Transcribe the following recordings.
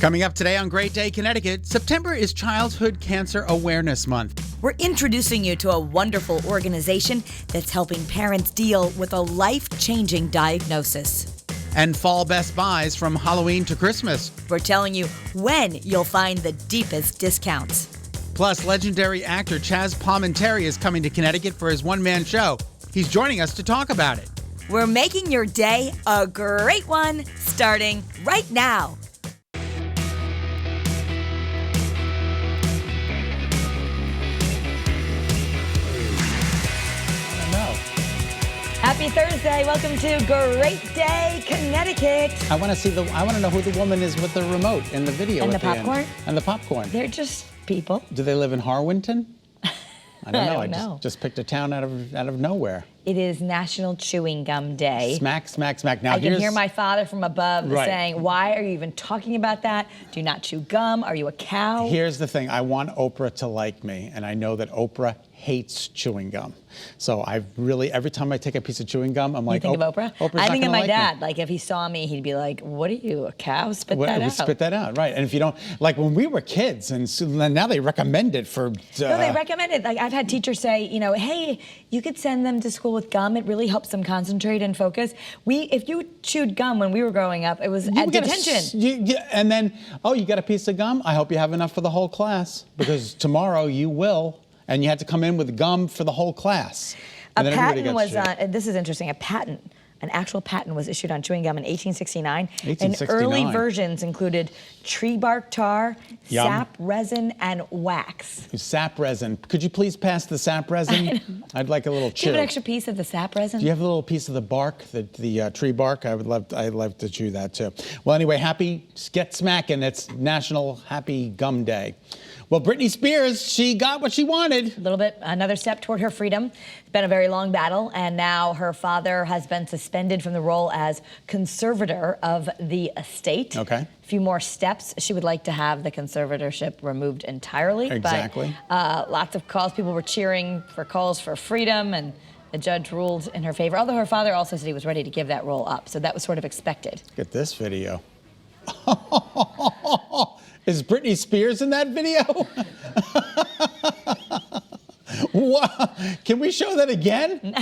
Coming up today on Great Day Connecticut, September is Childhood Cancer Awareness Month. We're introducing you to a wonderful organization that's helping parents deal with a life-changing diagnosis. And fall Best Buys from Halloween to Christmas. We're telling you when you'll find the deepest discounts. Plus, legendary actor Chaz Palminteri is coming to Connecticut for his one-man show. He's joining us to talk about it. We're making your day a great one, starting right now. Happy Thursday. Welcome to Great Day Connecticut. I want to know who the woman is with the remote in the video. And the popcorn? And the popcorn. They're just people. Do they live in Harwinton? I don't know. I just picked a town out of nowhere. It is National Chewing Gum Day. Smack, smack, smack. Now I can hear my father from above saying, why are you even talking about that? Do you not chew gum? Are you a cow? Here's the thing. I want Oprah to like me, and I know that Oprah hates chewing gum. So every time I take a piece of chewing gum, I'm like, you think of Oprah? Oprah's I think of my dad. Me. Like, if he saw me, he'd be like, what are you, a cow? Spit that out. Spit that out, right. And if you don't, like when we were kids, and so now they recommend it for... No, they recommend it. Like, I've had teachers say, you know, hey, you could send them to school with gum. It really helps them concentrate and focus. If you chewed gum when we were growing up, it was at detention. And then, oh, you got a piece of gum? I hope you have enough for the whole class, because tomorrow you will. And you had to come in with gum for the whole class. A patent was, this is interesting, an actual patent was issued on chewing gum in 1869. And early versions included tree bark tar, sap resin, and wax. Sap resin. Could you please pass the sap resin? I'd like a little chew. Do you have an extra piece of the sap resin? Do you have a little piece of the bark, the tree bark? I'd love to chew that too. Well, anyway, get smacking. It's National Happy Gum Day. Well, Britney Spears, she got what she wanted. A little bit, another step toward her freedom. It's been a very long battle, and now her father has been suspended from the role as conservator of the estate. Okay. A few more steps. She would like to have the conservatorship removed entirely. Exactly. But, lots of calls. People were cheering for calls for freedom, and the judge ruled in her favor. Although her father also said he was ready to give that role up, so that was sort of expected. Get this video. Is Britney Spears in that video? What? Can we show that again?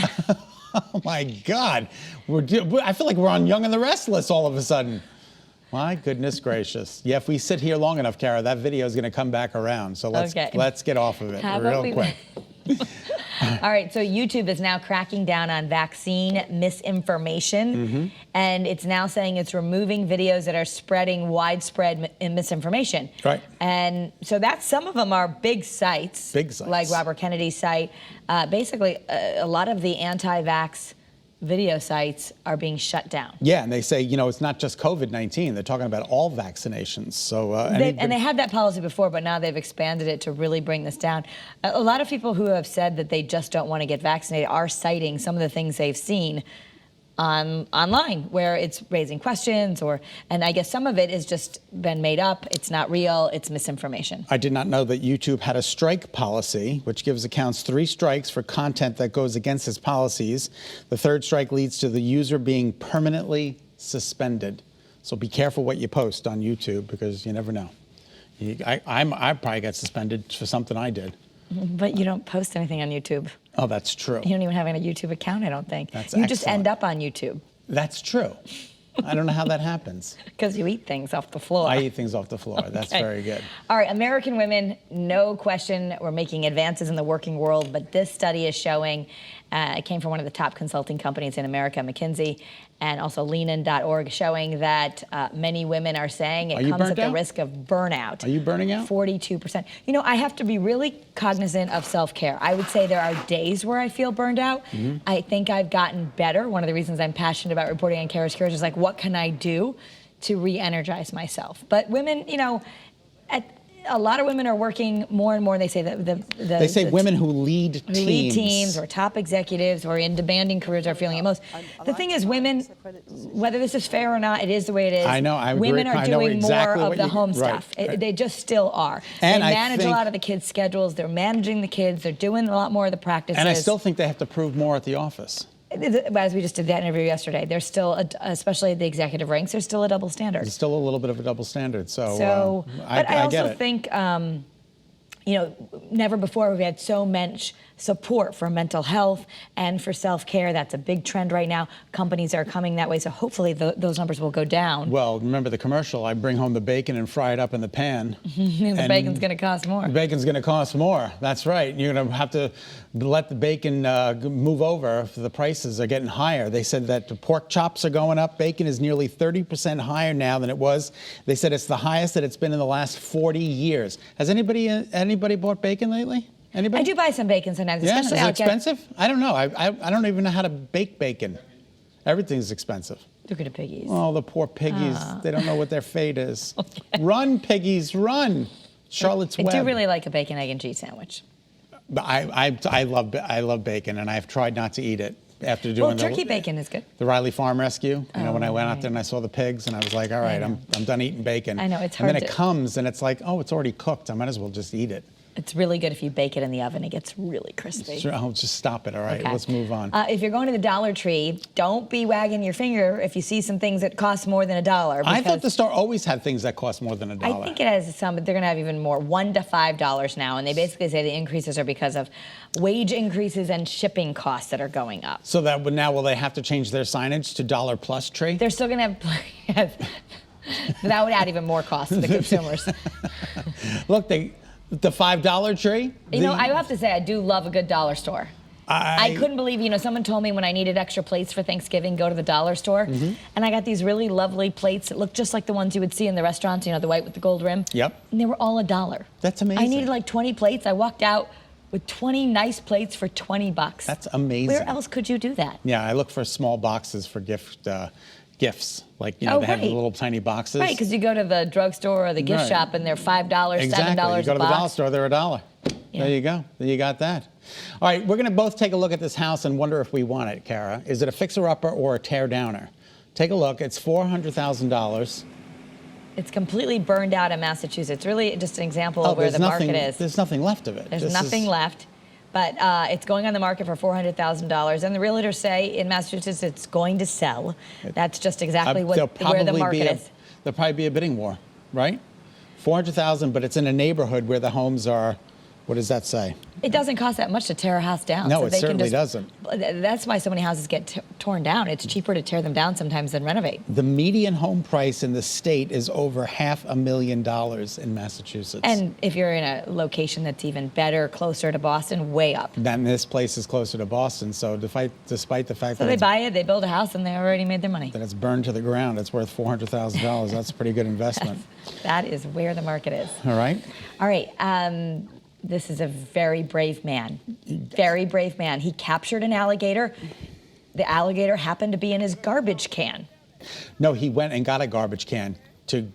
Oh my God. I feel like we're on Young and the Restless all of a sudden. My goodness gracious. Yeah, if we sit here long enough, Kara, that video is going to come back around. So let's get off of it real quick. All right, so YouTube is now cracking down on vaccine misinformation, and it's now saying it's removing videos that are spreading widespread misinformation. Right. And so some of them are big sites. Like Robert Kennedy's site. Basically, a lot of the anti-vax video sites are being shut down. Yeah, and they say, you know, it's not just COVID-19. They're talking about all vaccinations. So and they had that policy before, but now they've expanded it to really bring this down. A lot of people who have said that they just don't want to get vaccinated are citing some of the things they've seen online, where it's raising questions, and I guess some of it has just been made up. It's not real. It's misinformation. I did not know that YouTube had a strike policy, which gives accounts 3 strikes for content that goes against its policies. The 3rd strike leads to the user being permanently suspended. So be careful what you post on YouTube, because you never know. I probably got suspended for something I did. But you don't post anything on YouTube. Oh, that's true. You don't even have a YouTube account, I don't think. That's You just end up on YouTube. That's true. I don't know how that happens. Because you eat things off the floor. I eat things off the floor. That's very good. All right, American women, no question, we're making advances in the working world, but this study is showing, it came from one of the top consulting companies in America, McKinsey, and also Leanin.org, showing that many women are saying it comes at the risk of burnout. Are you burning out? 42%. You know, I have to be really cognizant of self-care. I would say there are days where I feel burned out. I think I've gotten better. One of the reasons I'm passionate about reporting on Kara's Courage is like, what can I do to re-energize myself? But women, you know, a lot of women are working more and more. They say that women who lead teams or top executives or in demanding careers are feeling it most. The thing is, women, whether this is fair or not, it is the way it is. I know. Women are doing more of the home stuff. They just still are. And they manage a lot of the kids' schedules. They're managing the kids. They're doing a lot more of the practices. And I still think they have to prove more at the office. as we just did that interview yesterday, there's still, especially at the executive ranks, there's still a double standard. There's still a little bit of a double standard. So, but I get also it. think, never before we've had so much support for mental health and for self-care. That's a big trend right now. Companies are coming that way, so hopefully those numbers will go down. Well, remember the commercial, I bring home the bacon and fry it up in the pan. The bacon's going to cost more. The bacon's going to cost more. That's right. You're going to have to let the bacon move over if the prices are getting higher. They said that the pork chops are going up. Bacon is nearly 30% higher now than it was. They said it's the highest that it's been in the last 40 years. Has anybody bought bacon lately? Anybody? I do buy some bacon sometimes. Yeah, especially is it expensive? I don't know. I don't even know how to bake bacon. Everything's expensive. Look at the piggies. Oh, the poor piggies. They don't know what their fate is. Okay. Run, piggies, run. Charlotte's Web. I do really like a bacon, egg, and cheese sandwich. But I love bacon, and I've tried not to eat it after doing turkey bacon is good. The Riley Farm Rescue. When I went out there and I saw the pigs, and I was like, all right, I'm done eating bacon. I know, it's hard. And then it comes, and it's like, oh, it's already cooked. I might as well just eat it. It's really good if you bake it in the oven. It gets really crispy. Sure, I'll just stop it. All right, let's move on. If you're going to the Dollar Tree, don't be wagging your finger if you see some things that cost more than $1. I thought the store always had things that cost more than $1. I think it has some, but they're going to have even more, $1 to $5 now. And they basically say the increases are because of wage increases and shipping costs that are going up. So that now will they have to change their signage to $+ plus tree? They're still going to have. That would add even more cost to the consumers. Look, the $5 tree? I have to say, I do love a good dollar store. I couldn't believe, someone told me when I needed extra plates for Thanksgiving, go to the dollar store. And I got these really lovely plates that look just like the ones you would see in the restaurants, the white with the gold rim. Yep. And they were all $1. That's amazing. I needed like 20 plates. I walked out with 20 nice plates for $20. That's amazing. Where else could you do that? Yeah, I look for small boxes for gifts. Like, they Oh, have the right. little tiny boxes. Right, because you go to the drugstore or the gift Right. shop and they're $5, $7 Exactly. You go to the a dollar box. store, they're $1. Yeah. There you go. Then you got that. All right, we're going to both take a look at this house and wonder if we want it, Kara. Is it a fixer-upper or a tear-downer? Take a look. It's $400,000. It's completely burned out in Massachusetts. Really just an example of where the market is. There's nothing left of it. There's nothing left. But it's going on the market for $400,000. And the realtors say in Massachusetts it's going to sell. That's just exactly where the market is. There'll probably be a bidding war, right? $400,000, but it's in a neighborhood where the homes are, what does that say? It doesn't cost that much to tear a house down. No, so it they certainly can just, doesn't. That's why so many houses get torn down. It's cheaper to tear them down sometimes than renovate. The median home price in the state is over $500,000 in Massachusetts. And if you're in a location that's even better, closer to Boston, way up. Then this place is closer to Boston, so despite the fact So they buy it, they build a house, and they already made their money. that it's burned to the ground, it's worth $400,000. That's a pretty good investment. That is where the market is. All right. All right. This is a very brave man. Very brave man. He captured an alligator. The alligator happened to be in his garbage can. No, he went and got a garbage can to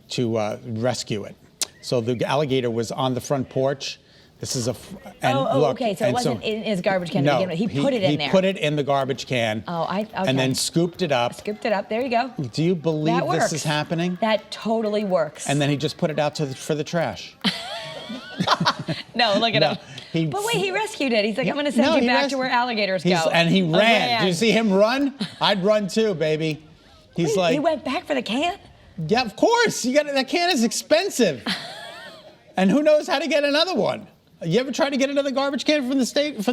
rescue it. So the alligator was on the front porch. This is okay. So it wasn't in his garbage can to begin with. He put it in there. He put it in the garbage can. Okay. And then scooped it up. Scooped it up. There you go. Do you believe That this works. is happening? That totally works. And then he just put it out for the trash. No, look at him. But wait, he rescued it. He's like, I'm going to send you back to where alligators go. And he ran. Do you see him run? I'd run too, baby. He's like. He went back for the can? Yeah, of course. That can is expensive. And who knows how to get another one? You ever tried to get another garbage can from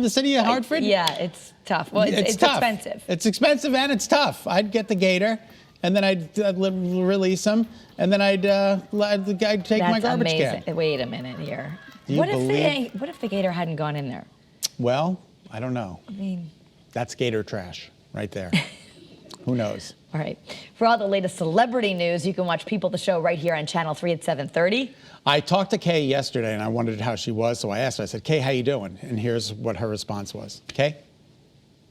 the city of Hartford? Yeah, it's tough. Well, it's tough. expensive. It's expensive and it's tough. I'd get the gator, and then I'd release him, and then I'd take my garbage can. Wait a minute here. What if the gator hadn't gone in there? Well, I don't know. I mean, that's gator trash right there. Who knows? All right. For all the latest celebrity news, you can watch People the Show right here on Channel 3 at 7:30. I talked to Kay yesterday, and I wondered how she was, so I asked her. I said, Kay, how you doing? And here's what her response was. Kay?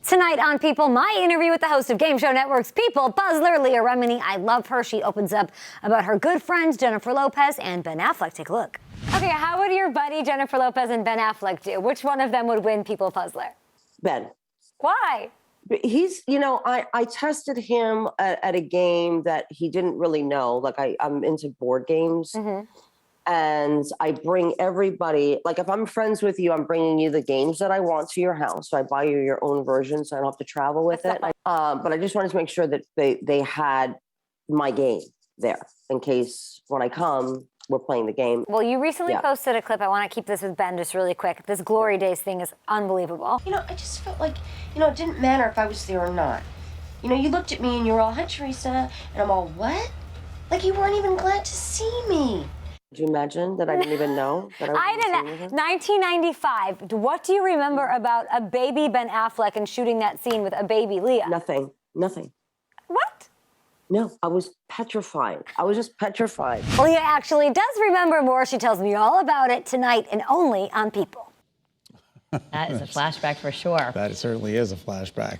Tonight on People, my interview with the host of Game Show Network's People Puzzler, Leah Remini. I love her. She opens up about her good friends, Jennifer Lopez and Ben Affleck. Take a look. Okay, how would your buddy Jennifer Lopez and Ben Affleck do? Which one of them would win People Puzzler? Ben. Why? He's, I tested him at a game that he didn't really know. Like I'm into board games. Mm-hmm. And I bring everybody, like if I'm friends with you, I'm bringing you the games that I want to your house. So I buy you your own version so I don't have to travel with it. But I just wanted to make sure that they had my game there in case when I come, we're playing the game. Well, you recently posted a clip. I want to keep this with Ben just really quick. This Glory Days thing is unbelievable. You know, I just felt like, you know, it didn't matter if I was there or not. You know, you looked at me and you were all, hi, Teresa. And I'm all, what? Like you weren't even glad to see me. Did you imagine that I didn't even know that I was I didn't. 1995. What do you remember about a baby Ben Affleck and shooting that scene with a baby Leah? Nothing. What? No, I was petrified. I was just petrified. Leah actually does remember more. She tells me all about it tonight and only on People. That is a flashback for sure. That certainly is a flashback.